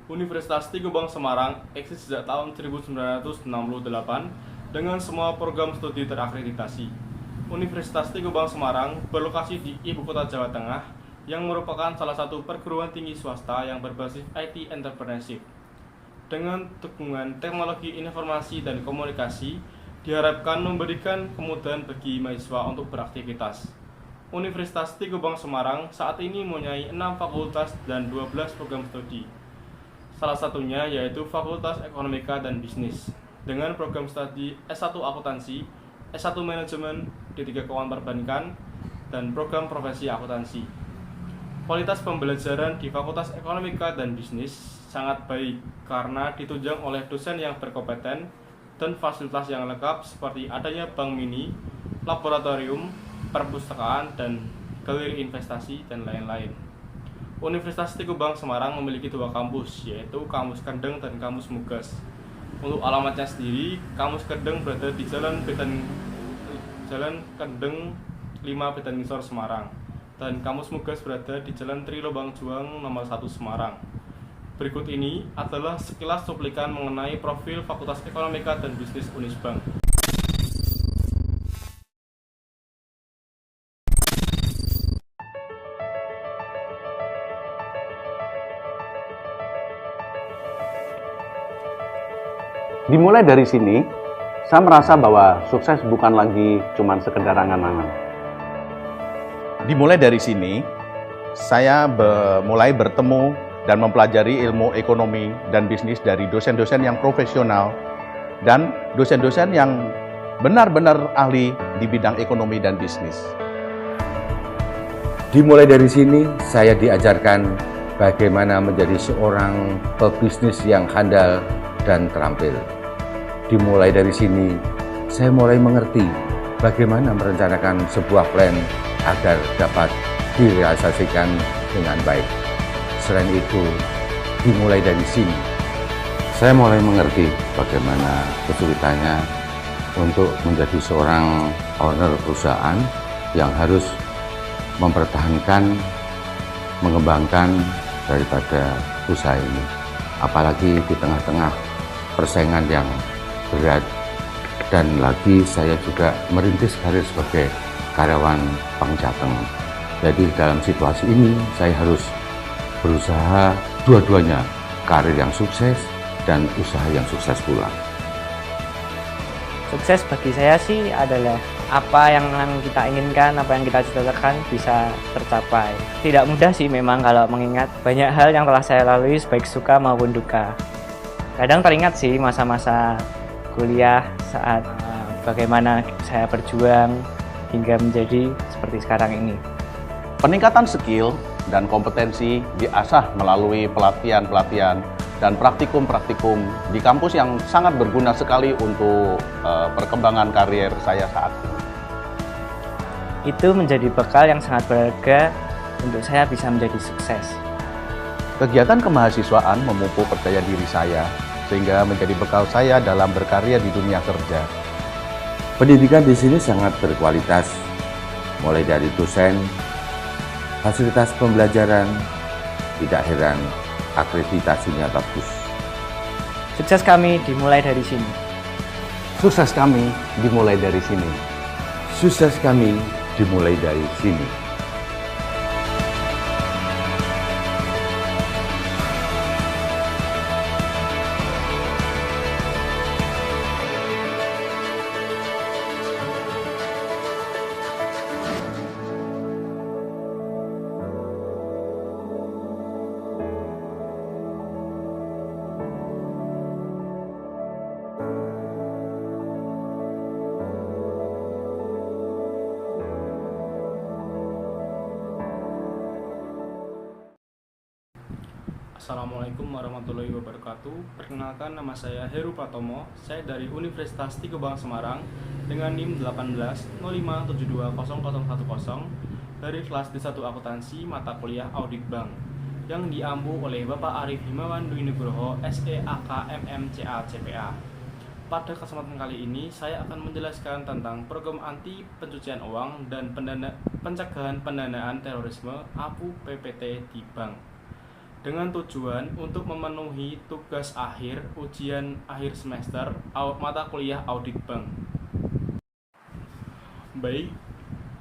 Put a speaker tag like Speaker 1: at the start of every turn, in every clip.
Speaker 1: Universitas Tigo Bank Semarang eksis sejak tahun 1968 dengan semua program studi terakreditasi. Universitas Tigo Bank Semarang berlokasi di Ibu Kota Jawa Tengah yang merupakan salah satu perguruan tinggi swasta yang berbasis IT entrepreneurship. Dengan dukungan teknologi informasi dan komunikasi, diharapkan memberikan kemudahan bagi mahasiswa untuk beraktivitas. Universitas Tigo Bank Semarang saat ini mempunyai 6 fakultas dan 12 program studi. Salah satunya yaitu Fakultas Ekonomika dan Bisnis dengan program studi S1 Akuntansi, S1 Manajemen, D3 Keuangan Perbankan, dan program profesi akuntansi. Kualitas pembelajaran di Fakultas Ekonomika dan Bisnis sangat baik karena ditunjang oleh dosen yang berkompeten dan fasilitas yang lengkap seperti adanya bank mini, laboratorium, perpustakaan, dan galeri investasi, dan lain-lain. Universitas Tigo Bank Semarang memiliki 2 kampus, yaitu Kampus Kendeng dan Kampus Mugas. Untuk alamatnya sendiri, Kampus Kendeng berada di Jalan Kendeng 5 Bedangisor, Semarang, dan Kampus Mugas berada di Jalan Tri Lubang Juang nomor 1 Semarang. Berikut ini adalah sekilas cuplikan mengenai profil Fakultas Ekonomika dan Bisnis Unisbank.
Speaker 2: Dimulai dari sini, saya merasa bahwa sukses bukan lagi cuma sekedar angan-angan.
Speaker 3: Dimulai dari sini, saya mulai bertemu dan mempelajari ilmu ekonomi dan bisnis dari dosen-dosen yang profesional dan dosen-dosen yang benar-benar ahli di bidang ekonomi dan bisnis.
Speaker 4: Dimulai dari sini, saya diajarkan bagaimana menjadi seorang pebisnis yang handal dan terampil. Dimulai dari sini, saya mulai mengerti bagaimana merencanakan sebuah plan agar dapat direalisasikan dengan baik. Selain itu, dimulai dari sini, saya mulai mengerti bagaimana kesulitannya untuk menjadi seorang owner perusahaan yang harus mempertahankan, mengembangkan daripada usaha ini. Apalagi di tengah-tengah persaingan yang berat, dan lagi saya juga merintis karir sebagai karyawan Bank Jateng. Jadi dalam situasi ini saya harus berusaha dua-duanya, karir yang sukses dan usaha yang sukses pula.
Speaker 5: Sukses bagi saya sih adalah apa yang kita inginkan, apa yang kita cita-citakan bisa tercapai. Tidak mudah sih memang kalau mengingat banyak hal yang telah saya lalui baik suka maupun duka. Kadang teringat sih masa-masa kuliah saat bagaimana saya berjuang hingga menjadi seperti sekarang ini.
Speaker 3: Peningkatan skill dan kompetensi diasah melalui pelatihan-pelatihan dan praktikum-praktikum di kampus yang sangat berguna sekali untuk perkembangan karier saya saat ini.
Speaker 5: Itu menjadi bekal yang sangat berharga untuk saya bisa menjadi sukses.
Speaker 3: Kegiatan kemahasiswaan memupuk percaya diri saya sehingga menjadi bekal saya dalam berkarya di dunia kerja.
Speaker 4: Pendidikan di sini sangat berkualitas, mulai dari dosen, fasilitas pembelajaran, tidak heran akreditasinya bagus.
Speaker 5: Sukses kami dimulai dari sini.
Speaker 2: Sukses kami dimulai dari sini.
Speaker 4: Sukses kami dimulai dari sini.
Speaker 1: Assalamualaikum warahmatullahi wabarakatuh. Perkenalkan, nama saya Heru Pratomo. Saya dari Universitas Tigo Bank Semarang dengan NIM 1805720010 dari kelas D1 Akuntansi mata kuliah Audit Bank yang diampu oleh Bapak Arif Himawan Dwi Nugroho SEAK MMCA CPA. Pada kesempatan kali ini saya akan menjelaskan tentang program anti pencucian uang dan pencegahan pendanaan terorisme APU PPT di bank. dengan tujuan untuk memenuhi tugas akhir ujian akhir semester mata kuliah audit bank. Baik,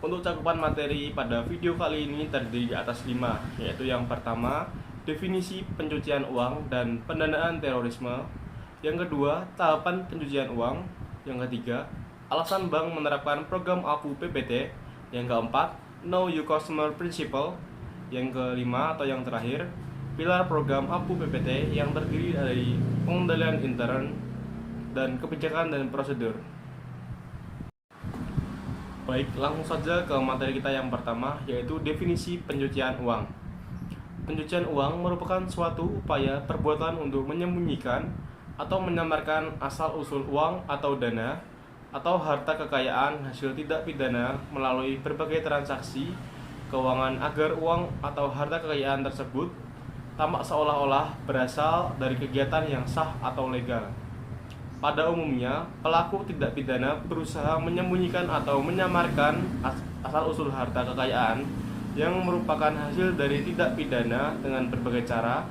Speaker 1: untuk cakupan materi pada video kali ini terdiri di atas 5, yaitu yang pertama, definisi pencucian uang dan pendanaan terorisme. Yang kedua, tahapan pencucian uang. Yang ketiga, alasan bank menerapkan program APU PPT. Yang keempat, Know Your Customer Principle. Yang kelima atau yang terakhir, pilar program APU PPT yang terdiri dari pengendalian intern dan kebijakan dan prosedur. Baik, langsung saja ke materi kita yang pertama, yaitu definisi pencucian uang. Pencucian uang merupakan suatu upaya perbuatan untuk menyembunyikan atau menyamarkan asal-usul uang atau dana atau harta kekayaan hasil tindak pidana melalui berbagai transaksi keuangan agar uang atau harta kekayaan tersebut tampak seolah-olah berasal dari kegiatan yang sah atau legal. Pada umumnya, pelaku tindak pidana berusaha menyembunyikan atau menyamarkan asal-usul harta kekayaan yang merupakan hasil dari tindak pidana dengan berbagai cara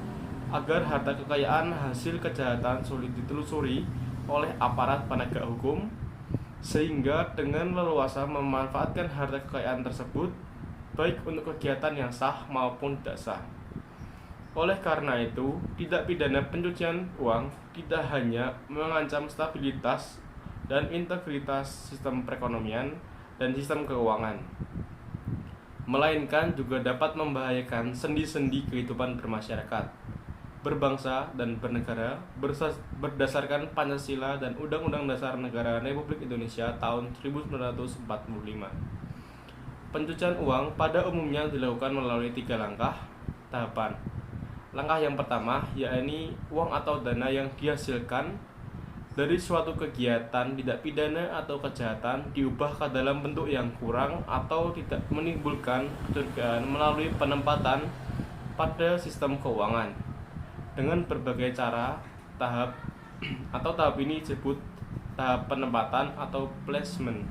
Speaker 1: agar harta kekayaan hasil kejahatan sulit ditelusuri oleh aparat penegak hukum, sehingga dengan leluasa memanfaatkan harta kekayaan tersebut baik untuk kegiatan yang sah maupun tidak sah. Oleh karena itu, tindak pidana pencucian uang tidak hanya mengancam stabilitas dan integritas sistem perekonomian dan sistem keuangan, melainkan juga dapat membahayakan sendi-sendi kehidupan bermasyarakat, berbangsa, dan bernegara berdasarkan Pancasila dan Undang-Undang Dasar Negara Republik Indonesia tahun 1945. Pencucian uang pada umumnya dilakukan melalui 3 langkah tahapan. Langkah yang pertama, yakni uang atau dana yang dihasilkan dari suatu kegiatan tindak pidana atau kejahatan diubah ke dalam bentuk yang kurang atau tidak menimbulkan kecurigaan melalui penempatan pada sistem keuangan dengan berbagai cara. Tahap ini disebut tahap penempatan atau placement.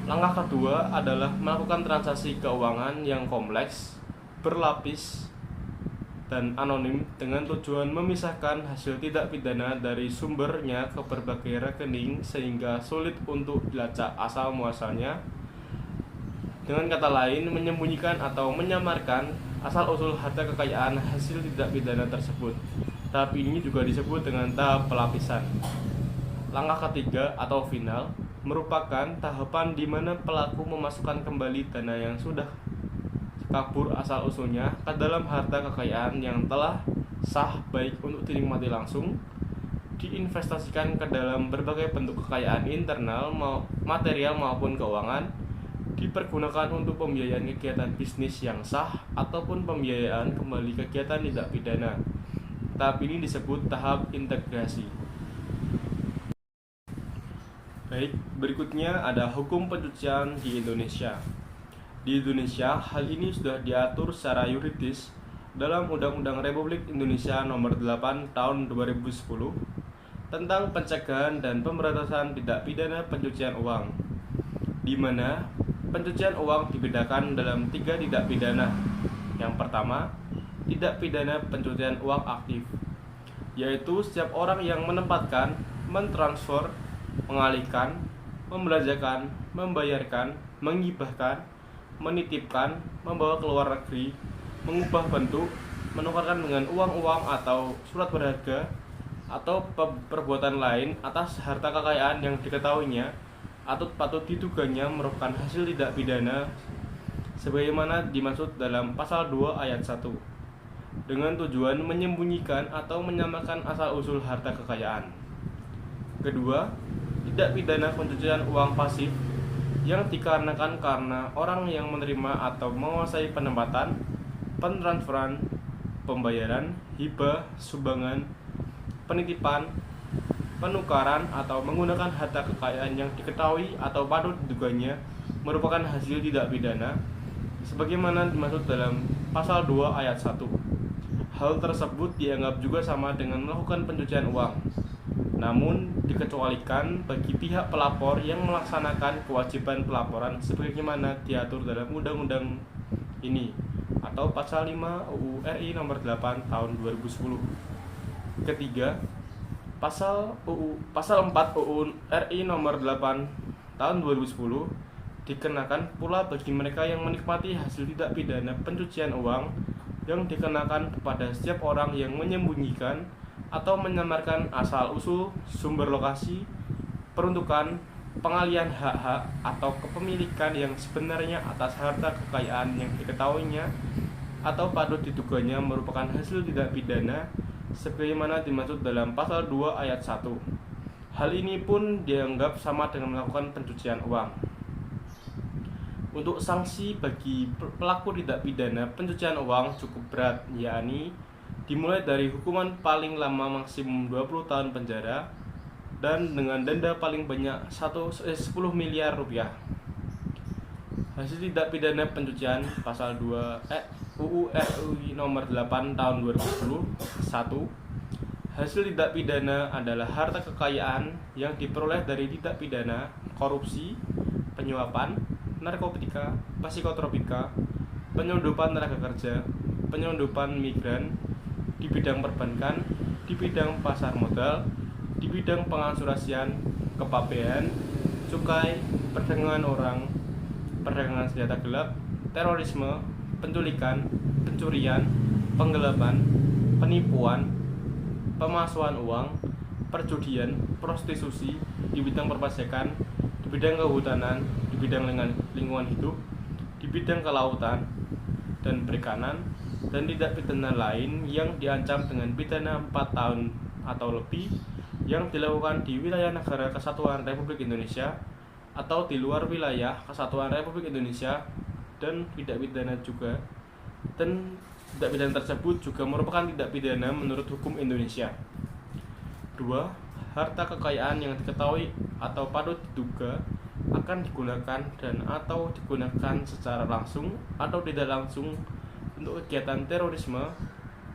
Speaker 1: Langkah kedua adalah melakukan transaksi keuangan yang kompleks, berlapis, dan anonim dengan tujuan memisahkan hasil tindak pidana dari sumbernya ke berbagai rekening sehingga sulit untuk dilacak asal muasalnya. Dengan kata lain, menyembunyikan atau menyamarkan asal-usul harta kekayaan hasil tindak pidana tersebut. Tahap ini juga disebut dengan tahap pelapisan. Langkah ketiga atau final merupakan tahapan di mana pelaku memasukkan kembali dana yang sudah kabur asal-usulnya ke dalam harta kekayaan yang telah sah baik untuk dinikmati langsung, diinvestasikan ke dalam berbagai bentuk kekayaan internal, material maupun keuangan, dipergunakan untuk pembiayaan kegiatan bisnis yang sah ataupun pembiayaan kembali kegiatan tindak pidana. Tahap ini disebut tahap integrasi. Baik, berikutnya ada hukum pencucian di Indonesia. Di Indonesia, hal ini sudah diatur secara yuridis dalam Undang-Undang Republik Indonesia Nomor 8 Tahun 2010 tentang pencegahan dan pemberantasan tindak pidana pencucian uang, di mana pencucian uang dibedakan dalam 3 tindak pidana. Yang pertama, tindak pidana pencucian uang aktif, yaitu setiap orang yang menempatkan, mentransfer, mengalihkan, membelanjakan, membayarkan, menghibahkan, menitipkan, membawa ke luar negeri, mengubah bentuk, menukarkan dengan uang-uang atau surat berharga, atau perbuatan lain atas harta kekayaan yang diketahuinya atau patut diduganya merupakan hasil tindak pidana sebagaimana dimaksud dalam pasal 2 ayat 1 dengan tujuan menyembunyikan atau menyamakan asal-usul harta kekayaan. Kedua, tindak pidana pencucian uang pasif yang dikarenakan karena orang yang menerima atau menguasai penempatan, pentransferan, pembayaran, hibah, sumbangan, penitipan, penukaran, atau menggunakan harta kekayaan yang diketahui atau patut diduganya merupakan hasil tindak pidana sebagaimana dimaksud dalam pasal 2 ayat 1. Hal tersebut dianggap juga sama dengan melakukan pencucian uang, namun dikecualikan bagi pihak pelapor yang melaksanakan kewajiban pelaporan sebagaimana diatur dalam undang-undang ini atau atau Pasal 5 UU RI Nomor 8 Tahun 2010. Ketiga, Pasal 4 UU RI Nomor 8 Tahun 2010 dikenakan pula bagi mereka yang menikmati hasil tindak pidana pencucian uang yang dikenakan kepada setiap orang yang menyembunyikan atau menyamarkan asal-usul, sumber lokasi, peruntukan, pengalihan hak-hak atau kepemilikan yang sebenarnya atas harta kekayaan yang diketahuinya atau patut diduganya merupakan hasil tindak pidana sebagaimana dimaksud dalam Pasal 2 Ayat 1. Hal ini pun dianggap sama dengan melakukan pencucian uang. Untuk sanksi bagi pelaku tindak pidana pencucian uang cukup berat, yakni dimulai dari hukuman paling lama maksimum 20 tahun penjara dan dengan denda paling banyak 10 miliar rupiah. Hasil tindak pidana pencucian Pasal 2 UU RI Nomor 8 Tahun 2010. 1. Hasil tindak pidana adalah harta kekayaan yang diperoleh dari tindak pidana korupsi, penyuapan, narkotika, psikotropika, penyelundupan tenaga kerja, penyelundupan migran, di bidang perbankan, di bidang pasar modal, di bidang pengasuransian, kepabean, cukai, perdagangan orang, perdagangan senjata gelap, terorisme, penculikan, pencurian, penggelapan, penipuan, pemalsuan uang, perjudian, prostitusi, di bidang perpajakan, di bidang kehutanan, di bidang lingkungan hidup, di bidang kelautan dan perikanan, dan tindak pidana lain yang diancam dengan pidana 4 tahun atau lebih yang dilakukan di wilayah negara kesatuan Republik Indonesia atau di luar wilayah kesatuan Republik Indonesia, dan tindak pidana tersebut juga merupakan tindak pidana menurut hukum Indonesia. 2. Harta kekayaan yang diketahui atau patut diduga akan digunakan dan atau digunakan secara langsung atau tidak langsung untuk kegiatan terorisme,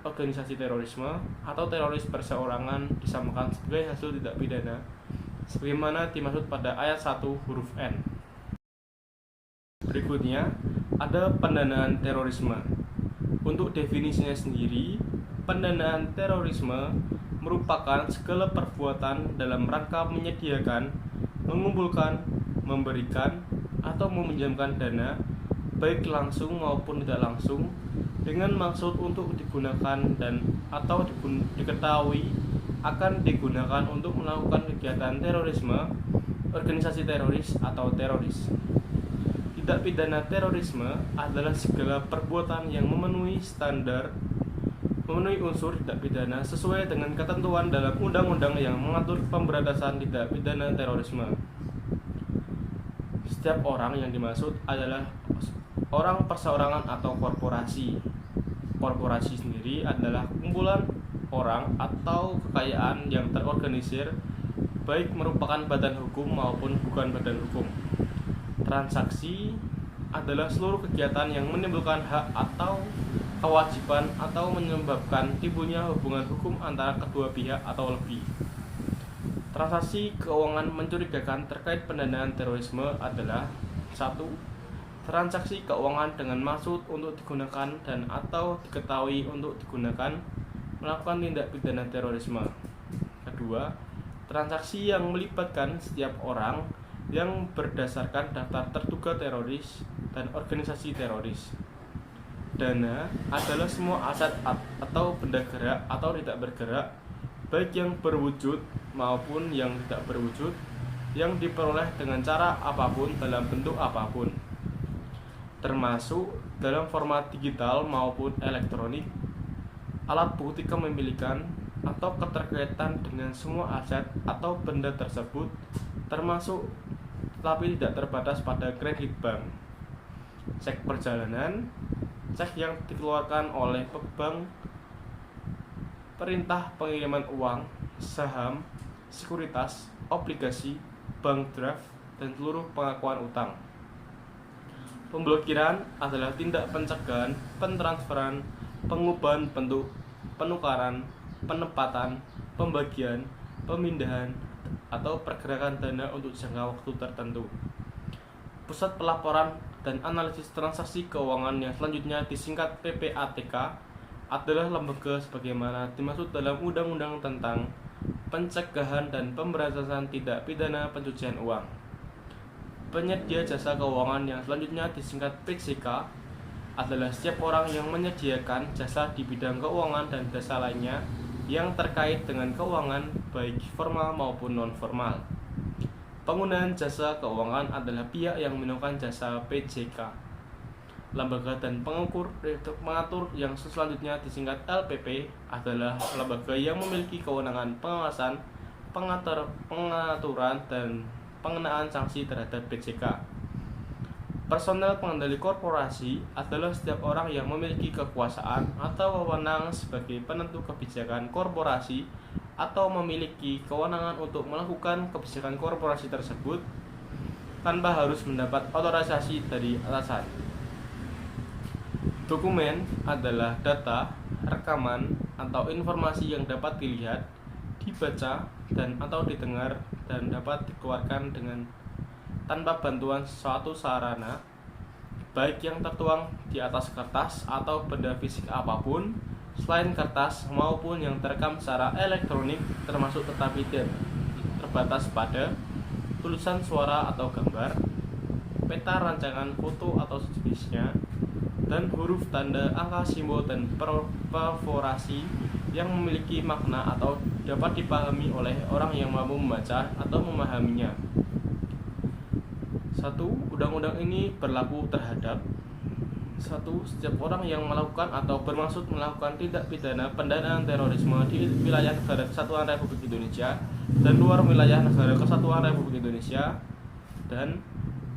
Speaker 1: organisasi terorisme, atau teroris perseorangan disamakan sebagai hasil tindak pidana sebagaimana dimaksud pada ayat 1 huruf N. Berikutnya ada pendanaan terorisme. Untuk definisinya sendiri, pendanaan terorisme merupakan segala perbuatan dalam rangka menyediakan, mengumpulkan, memberikan, atau meminjamkan dana baik langsung maupun tidak langsung dengan maksud untuk digunakan dan atau diketahui akan digunakan untuk melakukan kegiatan terorisme, organisasi teroris, atau teroris. Tindak pidana terorisme adalah segala perbuatan yang memenuhi unsur tindak pidana sesuai dengan ketentuan dalam undang-undang yang mengatur pemberantasan tindak pidana terorisme. Setiap orang yang dimaksud adalah orang perseorangan atau korporasi. Korporasi sendiri adalah kumpulan orang atau kekayaan yang terorganisir, baik merupakan badan hukum maupun bukan badan hukum. Transaksi adalah seluruh kegiatan yang menimbulkan hak atau kewajiban atau menyebabkan timbulnya hubungan hukum antara kedua pihak atau lebih. Transaksi keuangan mencurigakan terkait pendanaan terorisme adalah 1. Transaksi keuangan dengan maksud untuk digunakan dan atau diketahui untuk digunakan melakukan tindak pidana terorisme. Kedua, transaksi yang melibatkan setiap orang yang berdasarkan daftar terduga teroris dan organisasi teroris. Dana adalah semua aset atau benda gerak atau tidak bergerak, baik yang berwujud maupun yang tidak berwujud, yang diperoleh dengan cara apapun dalam bentuk apapun, termasuk dalam format digital maupun elektronik, alat bukti kepemilikan atau keterkaitan dengan semua aset atau benda tersebut, termasuk tapi tidak terbatas pada kredit bank, cek perjalanan, cek yang dikeluarkan oleh bank, perintah pengiriman uang, saham, sekuritas, obligasi, bank draft, dan seluruh pengakuan utang. Pemblokiran adalah tindak pencegahan, pentransferan, pengubahan bentuk, penukaran, penempatan, pembagian, pemindahan, atau pergerakan dana untuk jangka waktu tertentu. Pusat pelaporan dan analisis transaksi keuangan yang selanjutnya disingkat PPATK adalah lembaga sebagaimana dimaksud dalam Undang-Undang tentang Pencegahan dan Pemberantasan Tindak Pidana Pencucian Uang. Penyedia jasa keuangan yang selanjutnya disingkat PJK adalah setiap orang yang menyediakan jasa di bidang keuangan dan jasa lainnya yang terkait dengan keuangan baik formal maupun non-formal. Penggunaan jasa keuangan adalah pihak yang menawarkan jasa PJK. Lembaga dan pengatur yang selanjutnya disingkat LPP adalah lembaga yang memiliki kewenangan pengawasan, pengaturan, dan pengenaan sanksi terhadap PJK. Personel pengendali korporasi adalah setiap orang yang memiliki kekuasaan atau wewenang sebagai penentu kebijakan korporasi atau memiliki kewenangan untuk melakukan kebijakan korporasi tersebut tanpa harus mendapat otorisasi dari atasan. Dokumen adalah data, rekaman, atau informasi yang dapat dilihat, dibaca, dan atau didengar dan dapat dikeluarkan dengan tanpa bantuan suatu sarana, baik yang tertuang di atas kertas atau benda fisik apapun selain kertas maupun yang terekam secara elektronik, termasuk tetapi terbatas pada tulisan suara atau gambar, peta rancangan foto atau sejenisnya, dan huruf, tanda, angka, simbol, dan perforasi yang memiliki makna atau dapat dipahami oleh orang yang mampu membaca atau memahaminya. 1. Undang-undang ini berlaku terhadap 1. Setiap orang yang melakukan atau bermaksud melakukan tindak pidana pendanaan terorisme di wilayah Negara Kesatuan Republik Indonesia dan luar wilayah Negara Kesatuan Republik Indonesia, dan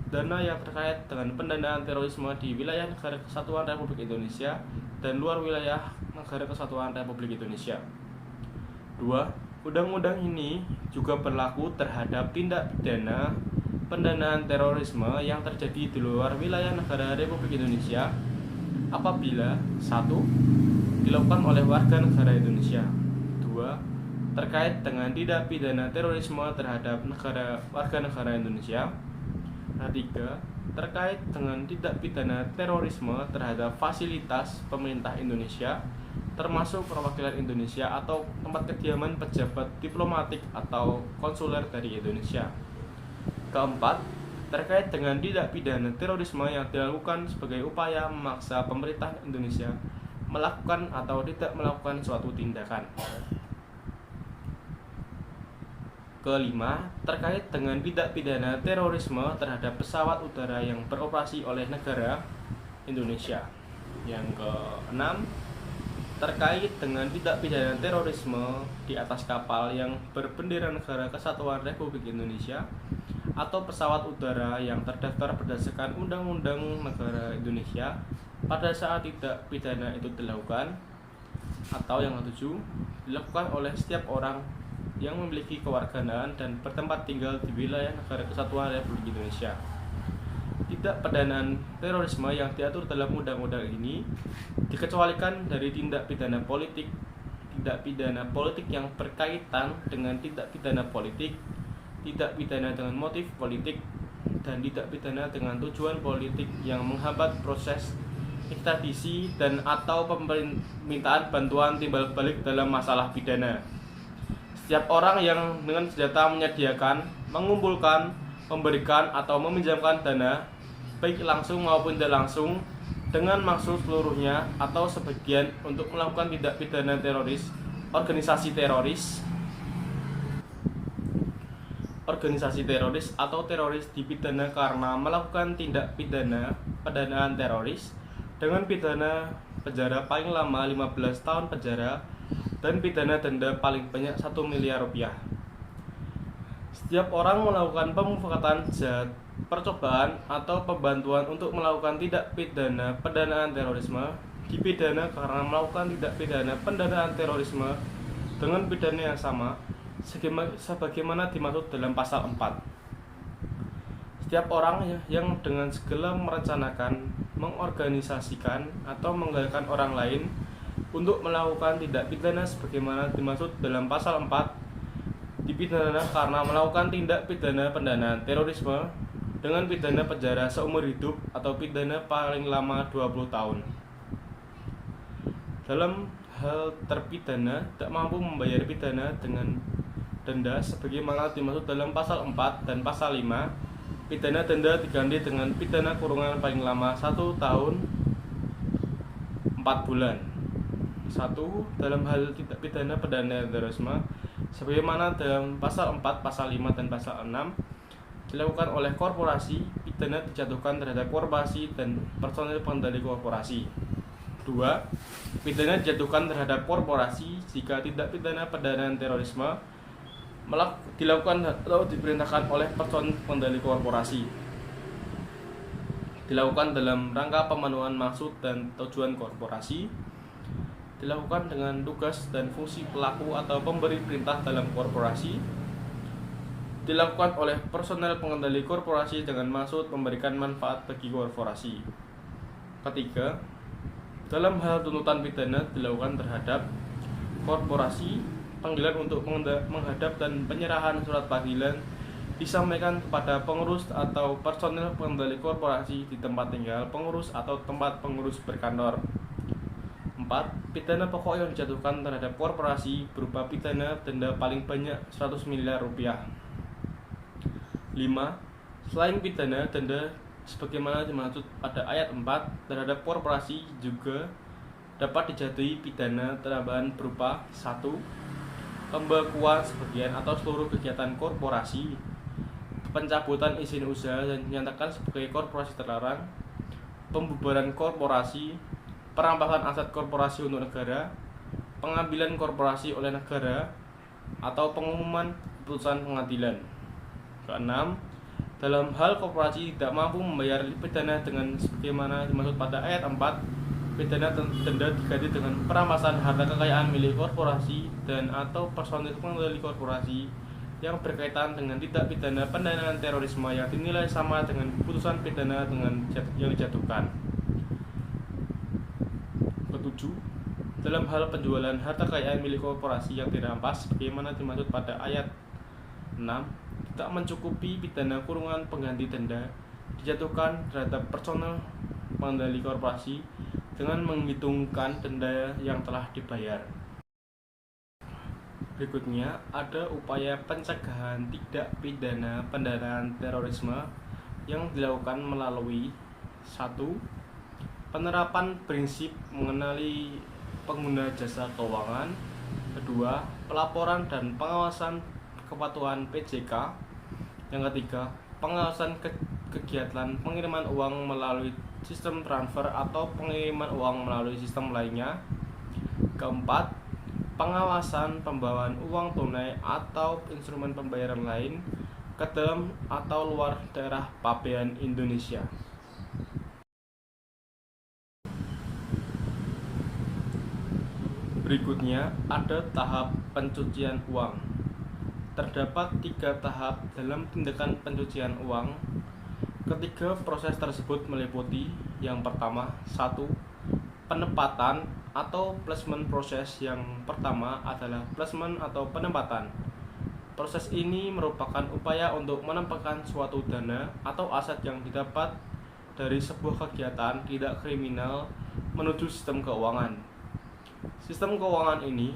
Speaker 1: dana yang terkait dengan pendanaan terorisme di wilayah Negara Kesatuan Republik Indonesia dan luar wilayah Negara Kesatuan Republik Indonesia. 2. Undang-undang ini juga berlaku terhadap tindak pidana pendanaan terorisme yang terjadi di luar wilayah negara Republik Indonesia apabila 1. dilakukan oleh warga negara Indonesia, 2. terkait dengan tindak pidana terorisme terhadap warga negara Indonesia, 3. terkait dengan tindak pidana terorisme terhadap fasilitas pemerintah Indonesia termasuk perwakilan Indonesia atau tempat kediaman pejabat diplomatik atau konsuler dari Indonesia. 4. terkait dengan tindak pidana terorisme yang dilakukan sebagai upaya memaksa pemerintah Indonesia melakukan atau tidak melakukan suatu tindakan. 5. terkait dengan tindak pidana terorisme terhadap pesawat udara yang beroperasi oleh negara Indonesia. Yang ke-6, terkait dengan tindak pidana terorisme di atas kapal yang berbendera Negara Kesatuan Republik Indonesia atau pesawat udara yang terdaftar berdasarkan Undang-Undang Negara Indonesia pada saat tindak pidana itu dilakukan. Atau yang ke-7, dilakukan oleh setiap orang yang memiliki kewarganegaraan dan bertempat tinggal di wilayah Negara Kesatuan Republik Indonesia. Tindak pidana terorisme yang diatur dalam undang-undang ini dikecualikan dari tindak pidana politik yang berkaitan dengan tindak pidana politik, tindak pidana dengan motif politik, dan tindak pidana dengan tujuan politik yang menghambat proses ekstradisi dan atau permintaan bantuan timbal balik dalam masalah pidana. Setiap orang yang dengan senjata menyediakan, mengumpulkan, memberikan, atau meminjamkan dana, baik langsung maupun tidak langsung, dengan maksud seluruhnya atau sebagian untuk melakukan tindak pidana teroris, organisasi teroris atau teroris dipidana karena melakukan tindak pidana pendanaan teroris dengan pidana penjara paling lama 15 tahun penjara dan pidana denda paling banyak 1 miliar rupiah. Setiap orang melakukan pemufakatan jahat, percobaan, atau pembantuan untuk melakukan tindak pidana pendanaan terorisme dipidana karena melakukan tindak pidana pendanaan terorisme dengan pidana yang sama sebagaimana dimaksud dalam pasal 4. Setiap orang yang dengan segala merencanakan, mengorganisasikan, atau menggerakkan orang lain untuk melakukan tindak pidana sebagaimana dimaksud dalam pasal 4 dipidana karena melakukan tindak pidana pendanaan terorisme dengan pidana penjara seumur hidup atau pidana paling lama 20 tahun. Dalam hal terpidana tak mampu membayar pidana dengan denda sebagaimana dimaksud dalam pasal 4 dan pasal 5, pidana denda diganti dengan pidana kurungan paling lama 1 tahun 4 bulan. 1. Dalam hal tindak pidana terorisme sebagaimana dalam pasal 4, pasal 5 dan pasal 6 dilakukan oleh korporasi, pidana dijatuhkan terhadap korporasi dan personil pengendali korporasi. 2. Pidana dijatuhkan terhadap korporasi jika tindak pidana pendanaan terorisme dilakukan atau diperintahkan oleh personil pengendali korporasi, dilakukan dalam rangka pemenuhan maksud dan tujuan korporasi, dilakukan dengan tugas dan fungsi pelaku atau pemberi perintah dalam korporasi, dilakukan oleh personel pengendali korporasi dengan maksud memberikan manfaat bagi korporasi. Ketiga, dalam hal tuntutan pidana dilakukan terhadap korporasi, panggilan untuk menghadap dan penyerahan surat panggilan disampaikan kepada pengurus atau personel pengendali korporasi di tempat tinggal pengurus atau tempat pengurus berkantor. 4. Pidana pokok yang dijatuhkan terhadap korporasi berupa pidana denda paling banyak 100 miliar rupiah. 5. Selain pidana denda sebagaimana dimaksud pada ayat 4, terhadap korporasi juga dapat dijatuhi pidana tambahan berupa 1. Pembekuan sebagian atau seluruh kegiatan korporasi, pencabutan izin usaha dan dinyatakan sebagai korporasi terlarang, pembubaran korporasi, perampasan aset korporasi untuk negara, pengambilan korporasi oleh negara, atau pengumuman putusan pengadilan. Keenam, dalam hal korporasi tidak mampu membayar pidana dengan sebagaimana dimaksud pada ayat 4, pidana denda diganti dengan perampasan harta kekayaan milik korporasi dan atau personil pengendali korporasi yang berkaitan dengan tindak pidana pendanaan terorisme yang dinilai sama dengan putusan pidana yang dijatuhkan. Ketujuh, dalam hal penjualan harta kekayaan milik korporasi yang dirampas sebagaimana dimaksud pada ayat 6, tidak mencukupi pidana kurungan pengganti denda dijatuhkan terhadap personel pengendali korporasi dengan menghitungkan denda yang telah dibayar. Berikutnya ada upaya pencegahan tindak pidana pendanaan terorisme yang dilakukan melalui 1. Penerapan prinsip mengenali pengguna jasa keuangan. 2. Pelaporan dan pengawasan kepatuhan PJK. Yang ketiga, pengawasan kegiatan pengiriman uang melalui sistem transfer atau pengiriman uang melalui sistem lainnya. Keempat, pengawasan pembawaan uang tunai atau instrumen pembayaran lain ke dalam atau luar daerah pabean Indonesia. Berikutnya ada tahap pencucian uang. Terdapat 3 tahap dalam tindakan pencucian uang. Ketiga proses tersebut meliputi yang pertama, 1. Penempatan atau placement proses. Yang pertama adalah placement atau penempatan. Proses ini merupakan upaya untuk menempatkan suatu dana atau aset yang didapat dari sebuah kegiatan tidak kriminal menuju sistem keuangan. Sistem keuangan ini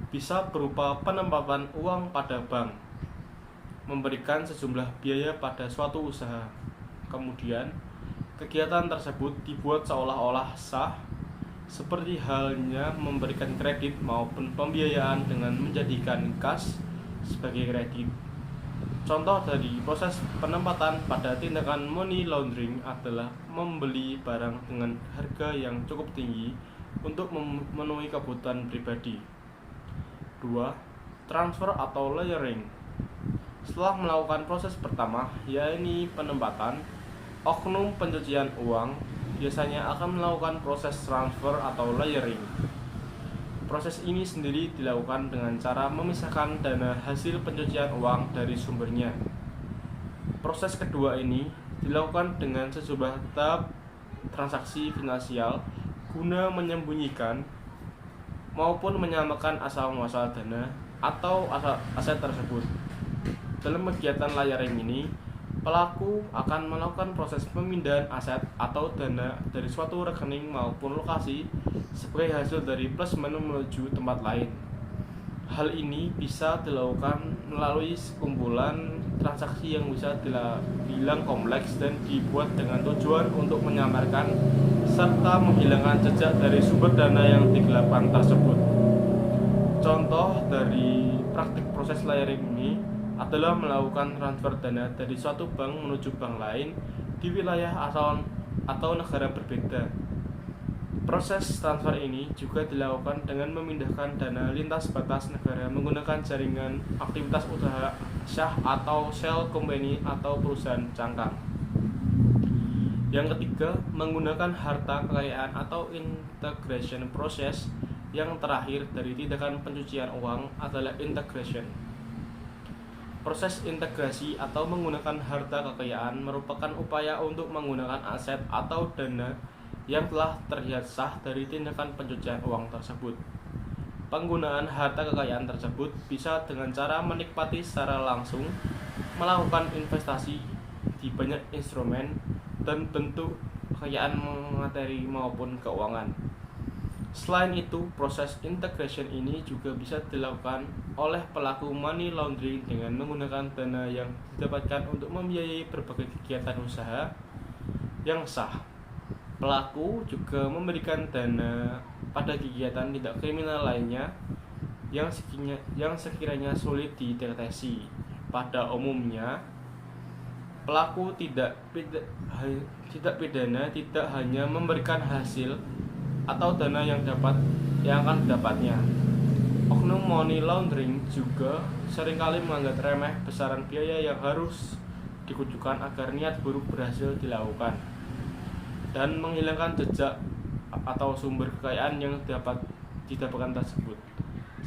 Speaker 1: bisa berupa penempatan uang pada bank, memberikan sejumlah biaya pada suatu usaha. Kemudian, kegiatan tersebut dibuat seolah-olah sah, seperti halnya memberikan kredit maupun pembiayaan dengan menjadikan kas sebagai kredit. Contoh dari proses penempatan pada tindakan money laundering adalah membeli barang dengan harga yang cukup tinggi untuk memenuhi kebutuhan pribadi. 2. Transfer atau layering. Setelah melakukan proses pertama, yaitu penempatan, oknum pencucian uang biasanya akan melakukan proses transfer atau layering. Proses ini sendiri dilakukan dengan cara memisahkan dana hasil pencucian uang dari sumbernya. Proses kedua ini dilakukan dengan sejumlah tahap transaksi finansial guna menyembunyikan maupun menyamakan asal-muasal dana atau aset tersebut. Dalam kegiatan layering ini, Pelaku akan melakukan proses pemindahan aset atau dana dari suatu rekening maupun lokasi sebagai hasil dari plus minus menuju tempat lain. Hal ini bisa dilakukan melalui sekumpulan transaksi yang bisa dibilang kompleks dan dibuat dengan tujuan untuk menyamarkan serta menghilangkan jejak dari sumber dana yang digelapkan tersebut. Contoh dari praktik proses layering ini adalah melakukan transfer dana dari suatu bank menuju bank lain di wilayah atau negara berbeda. Proses transfer ini juga dilakukan dengan memindahkan dana lintas batas negara menggunakan jaringan aktivitas usaha syah atau shell company atau perusahaan cangkang. Yang ketiga, menggunakan harta kekayaan atau integration process. Yang terakhir dari tindakan pencucian uang adalah integration. Proses integrasi atau menggunakan harta kekayaan merupakan upaya untuk menggunakan aset atau dana yang telah terlihat sah dari tindakan pencucian uang tersebut. Penggunaan harta kekayaan tersebut bisa dengan cara menikmati secara langsung, melakukan investasi di banyak instrumen dan bentuk kekayaan materi maupun keuangan. Selain itu, proses integration ini juga bisa dilakukan oleh pelaku money laundering dengan menggunakan dana yang didapatkan untuk membiayai berbagai kegiatan usaha yang sah. Pelaku juga memberikan dana pada kegiatan tidak kriminal lainnya yang sekiranya sulit dideteksi. Pada umumnya, pelaku tidak pidana tidak hanya memberikan hasil atau dana yang akan didapatnya. Oknum money laundering juga seringkali menganggap remeh besaran biaya yang harus dikucurkan agar niat buruk berhasil dilakukan dan menghilangkan jejak atau sumber kekayaan yang didapatkan tersebut.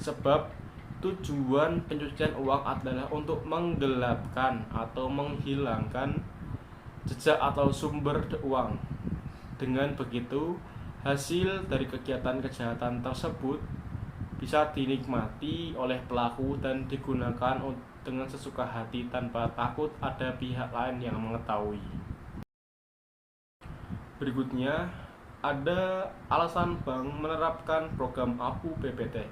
Speaker 1: Sebab tujuan pencucian uang adalah untuk menggelapkan atau menghilangkan jejak atau sumber uang. Dengan begitu, hasil dari kegiatan kejahatan tersebut bisa dinikmati oleh pelaku dan digunakan dengan sesuka hati tanpa takut ada pihak lain yang mengetahui. Berikutnya, ada alasan bank menerapkan program APU PPT.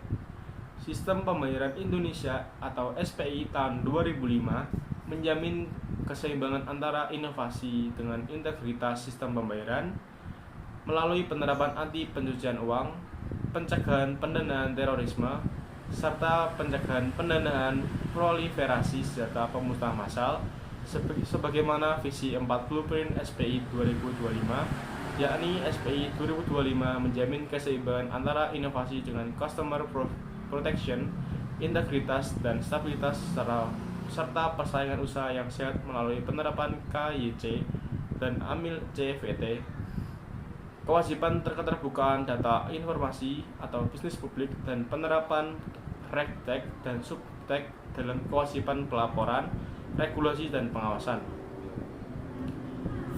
Speaker 1: Sistem Pembayaran Indonesia atau SPI tahun 2005 menjamin keseimbangan antara inovasi dengan integritas sistem pembayaran melalui penerapan anti pencucian uang, pencegahan pendanaan terorisme, serta pencegahan pendanaan proliferasi senjata pemusnah massal sebagaimana visi 4 Blueprint SPI 2025, yakni SPI 2025 menjamin keseimbangan antara inovasi dengan customer protection, integritas dan stabilitas serta persaingan usaha yang sehat melalui penerapan KYC dan AMIL CVT, kewajiban keterbukaan data informasi atau bisnis publik, dan penerapan RegTech dan SubTech dalam kewajiban pelaporan, regulasi, dan pengawasan.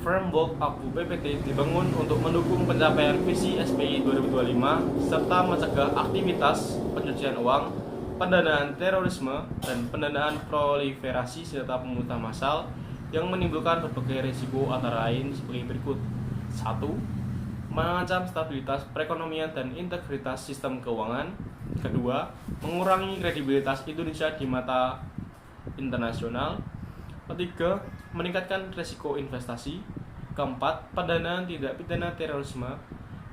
Speaker 1: Framework APU PPT dibangun untuk mendukung pencapaian visi SPI 2025 serta mencegah aktivitas pencucian uang, pendanaan terorisme, dan pendanaan proliferasi senjata pemusnah massal yang menimbulkan berbagai risiko antara lain sebagai berikut. 1. Mengancam stabilitas perekonomian dan integritas sistem keuangan. 2. Mengurangi kredibilitas Indonesia di mata internasional. 3. Meningkatkan risiko investasi. 4. Pendanaan tidak pidana terorisme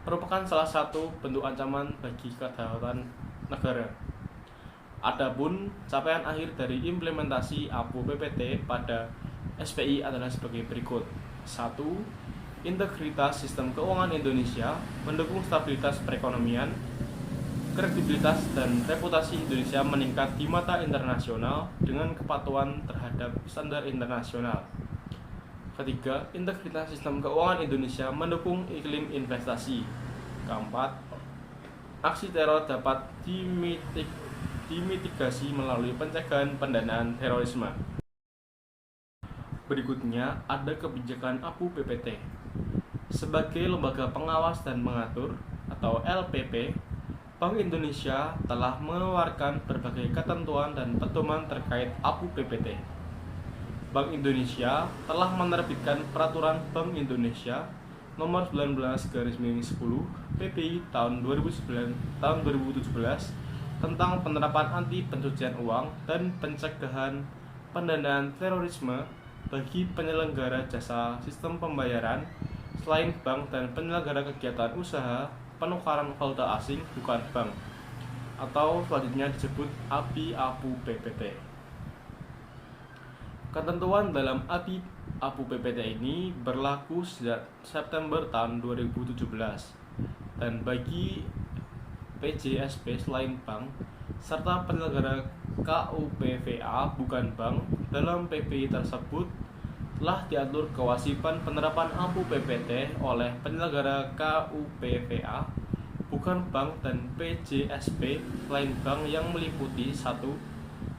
Speaker 1: merupakan salah satu bentuk ancaman bagi kedaulatan negara. Adapun capaian akhir dari implementasi APU PPT pada SPI adalah sebagai berikut. 1. Integritas sistem keuangan Indonesia mendukung stabilitas perekonomian, kredibilitas dan reputasi Indonesia meningkat di mata internasional dengan kepatuhan terhadap standar internasional. 3. Integritas sistem keuangan Indonesia mendukung iklim investasi. 4. Aksi teror dapat dimitigasi melalui pencegahan pendanaan terorisme. Berikutnya ada kebijakan APU PPT. Sebagai lembaga pengawas dan mengatur atau LPP, Bank Indonesia telah mengeluarkan berbagai ketentuan dan pedoman terkait APU PPT. Bank Indonesia telah menerbitkan Peraturan Bank Indonesia Nomor 19/10 PBI tahun 2017 tentang penerapan anti pencucian uang dan pencegahan pendanaan terorisme bagi penyelenggara jasa sistem pembayaran selain bank dan penyelenggara kegiatan usaha penukaran valuta asing bukan bank, atau selanjutnya disebut API/APU PPT. Ketentuan dalam API/APU PPT ini berlaku sejak September tahun 2017 dan bagi PJSP selain bank serta penyelenggara KUPVA bukan bank. Dalam PPI tersebut telah diatur kewajiban penerapan APU PPT oleh penyelenggara KUPVA bukan bank dan PJSP selain bank yang meliputi 1.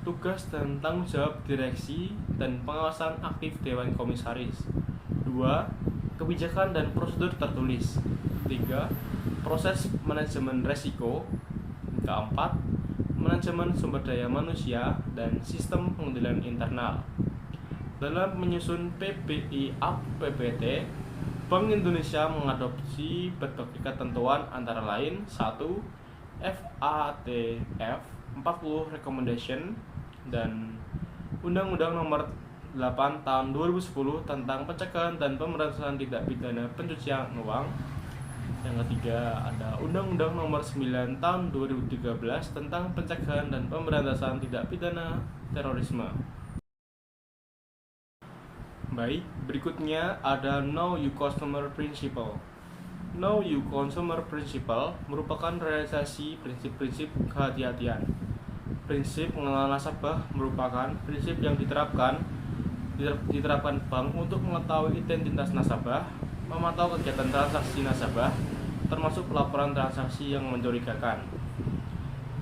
Speaker 1: Tugas dan tanggung jawab direksi dan pengawasan aktif Dewan Komisaris. 2. Kebijakan dan prosedur tertulis. 3. Proses manajemen resiko. 4. Manajemen sumber daya manusia dan sistem pengendalian internal. Dalam menyusun PBI/APU PPT, Bank Indonesia mengadopsi berbagai ketentuan antara lain 1. FATF 40 Recommendation dan Undang-Undang Nomor 8 Tahun 2010 tentang pencegahan dan pemberantasan tindak pidana pencucian uang. Yang ketiga ada Undang-Undang Nomor 9 Tahun 2013 tentang pencegahan dan pemberantasan tindak pidana terorisme. Baik, berikutnya ada Know Your Customer Principle. Know Your Consumer Principle merupakan realisasi prinsip-prinsip kehati-hatian. Prinsip mengenal nasabah merupakan prinsip yang diterapkan bank untuk mengetahui identitas nasabah, memantau kegiatan transaksi nasabah, termasuk pelaporan transaksi yang mencurigakan.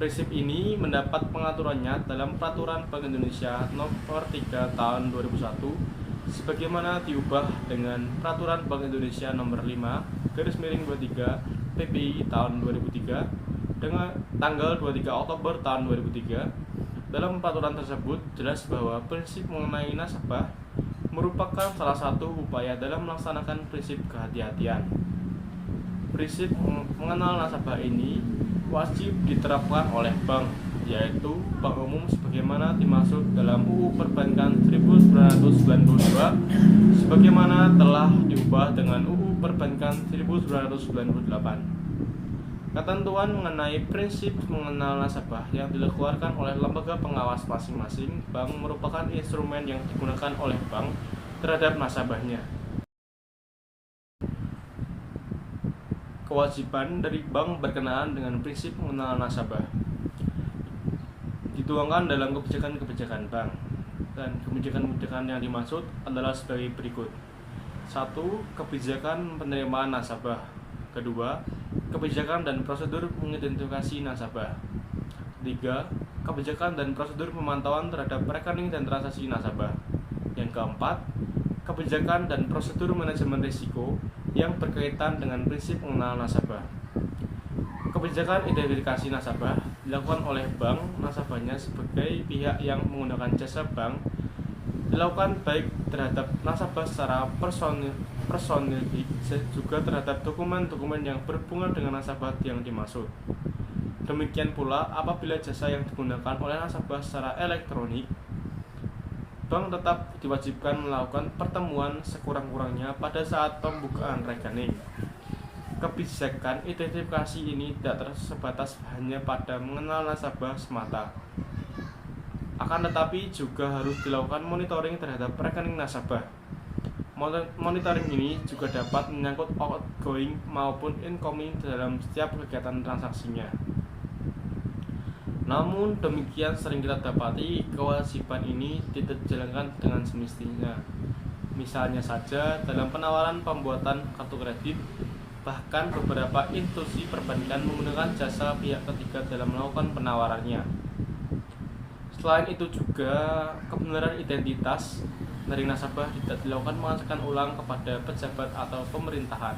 Speaker 1: Prinsip ini mendapat pengaturannya dalam Peraturan Bank Indonesia Nomor 3 Tahun 2001 sebagaimana diubah dengan Peraturan Bank Indonesia Nomor 5/23 PBI tahun 2003 dengan tanggal 23 Oktober tahun 2003. Dalam peraturan tersebut jelas bahwa prinsip mengenai nasabah merupakan salah satu upaya dalam melaksanakan prinsip kehati-hatian. Prinsip mengenal nasabah ini wajib diterapkan oleh bank, yaitu bank umum sebagaimana dimaksud dalam UU Perbankan 1992 sebagaimana telah diubah dengan UU Perbankan 1998. Ketentuan mengenai prinsip mengenal nasabah yang dikeluarkan oleh lembaga pengawas masing-masing bank merupakan instrumen yang digunakan oleh bank terhadap nasabahnya. Kewajiban dari bank berkenaan dengan prinsip mengenal nasabah dituangkan dalam kebijakan-kebijakan bank, dan kebijakan-kebijakan yang dimaksud adalah sebagai berikut. 1. Kebijakan penerimaan nasabah. 2. Kebijakan dan prosedur mengidentifikasi nasabah. 3. Kebijakan dan prosedur pemantauan terhadap rekening dan transaksi nasabah. Yang keempat, kebijakan dan prosedur manajemen risiko yang berkaitan dengan prinsip mengenal nasabah. Kebijakan identifikasi nasabah dilakukan oleh bank nasabahnya sebagai pihak yang menggunakan jasa bank, dilakukan baik terhadap nasabah secara personil juga terhadap dokumen-dokumen yang berhubungan dengan nasabah yang dimaksud. Demikian pula apabila jasa yang digunakan oleh nasabah secara elektronik, bank tetap diwajibkan melakukan pertemuan sekurang-kurangnya pada saat pembukaan rekening. Kebijakan identifikasi ini tidak sebatas hanya pada mengenal nasabah semata, akan tetapi juga harus dilakukan monitoring terhadap rekening nasabah. Monitoring ini juga dapat menyangkut outgoing maupun incoming dalam setiap kegiatan transaksinya. Namun demikian sering kita dapati kewajiban ini tidak dijalankan dengan semestinya. Misalnya saja dalam penawaran pembuatan kartu kredit, bahkan beberapa institusi perbankan menggunakan jasa pihak ketiga dalam melakukan penawarannya. Selain itu juga kebenaran identitas dari nasabah tidak dilakukan pengecekan ulang kepada pejabat atau pemerintahan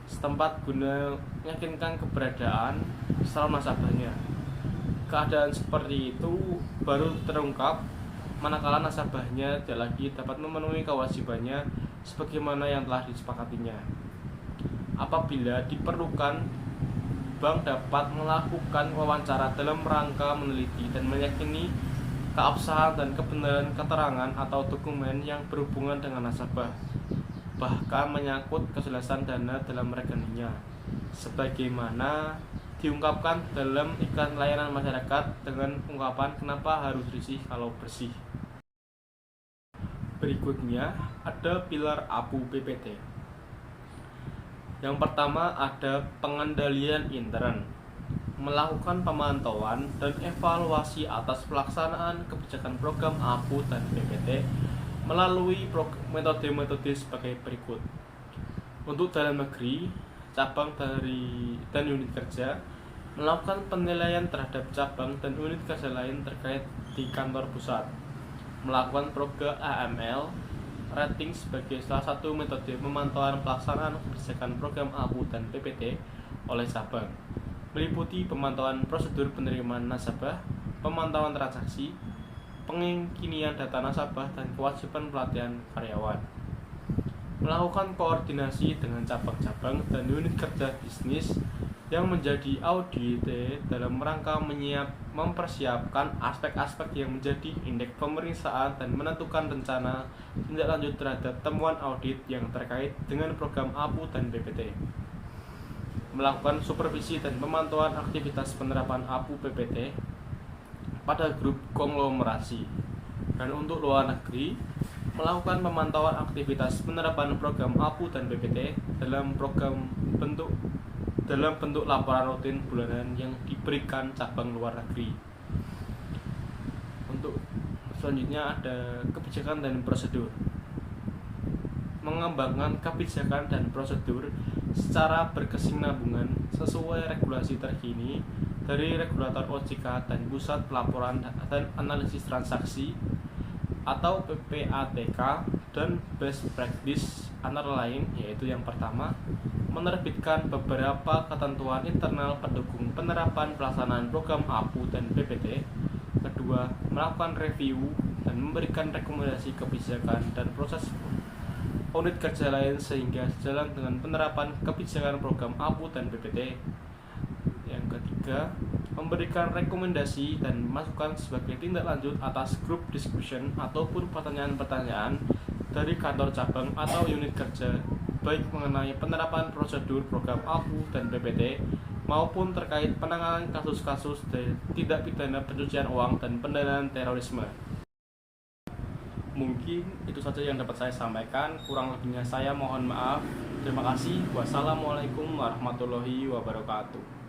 Speaker 1: setempat guna meyakinkan keberadaan calon nasabahnya. Keadaan seperti itu baru terungkap manakala nasabahnya tidak lagi dapat memenuhi kewajibannya sebagaimana yang telah disepakatinya. Apabila diperlukan, bank dapat melakukan wawancara dalam rangka meneliti dan meyakini keabsahan dan kebenaran keterangan atau dokumen yang berhubungan dengan nasabah, bahkan menyangkut kejelasan dana dalam rekeningnya, sebagaimana diungkapkan dalam iklan layanan masyarakat dengan ungkapan kenapa harus risih kalau bersih. Berikutnya ada pilar APU PPT. Yang pertama ada pengendalian intern, melakukan pemantauan dan evaluasi atas pelaksanaan kebijakan program APU dan PPT melalui metode-metode sebagai berikut. Untuk dalam negeri, cabang dan unit kerja melakukan penilaian terhadap cabang dan unit kerja lain terkait di kantor pusat, melakukan program AML rating sebagai salah satu metode pemantauan pelaksanaan kebijakan program APU dan PPT oleh cabang, meliputi pemantauan prosedur penerimaan nasabah, pemantauan transaksi, pengingkinian data nasabah, dan kewajiban pelatihan karyawan. Melakukan koordinasi dengan cabang-cabang dan unit kerja bisnis yang menjadi audit dalam rangka mempersiapkan aspek-aspek yang menjadi indeks pemeriksaan dan menentukan rencana tindak lanjut terhadap temuan audit yang terkait dengan program APU dan PPT. Melakukan supervisi dan pemantauan aktivitas penerapan APU PPT pada grup konglomerasi. Dan untuk luar negeri, melakukan pemantauan aktivitas penerapan program APU dan PPT dalam bentuk laporan rutin bulanan yang diberikan cabang luar negeri. Untuk selanjutnya ada kebijakan dan prosedur. Mengembangkan kebijakan dan prosedur secara berkesinambungan sesuai regulasi terkini dari regulator OJK dan Pusat Pelaporan dan Analisis Transaksi atau PPATK, dan best practice antara lain yaitu yang pertama, menerbitkan beberapa ketentuan internal pendukung penerapan pelaksanaan program APU dan PPT. Kedua, melakukan review dan memberikan rekomendasi kebijakan dan proses unit kerja lain sehingga sejalan dengan penerapan kebijakan program APU dan PPT. Yang ketiga, memberikan rekomendasi dan masukan sebagai tindak lanjut atas group discussion ataupun pertanyaan-pertanyaan dari kantor cabang atau unit kerja, baik mengenai penerapan prosedur program APU dan PPT maupun terkait penanganan kasus-kasus tindak pidana pencucian uang dan pendanaan terorisme. Mungkin itu saja yang dapat saya sampaikan, kurang lebihnya saya mohon maaf. Terima kasih. Wassalamualaikum warahmatullahi wabarakatuh.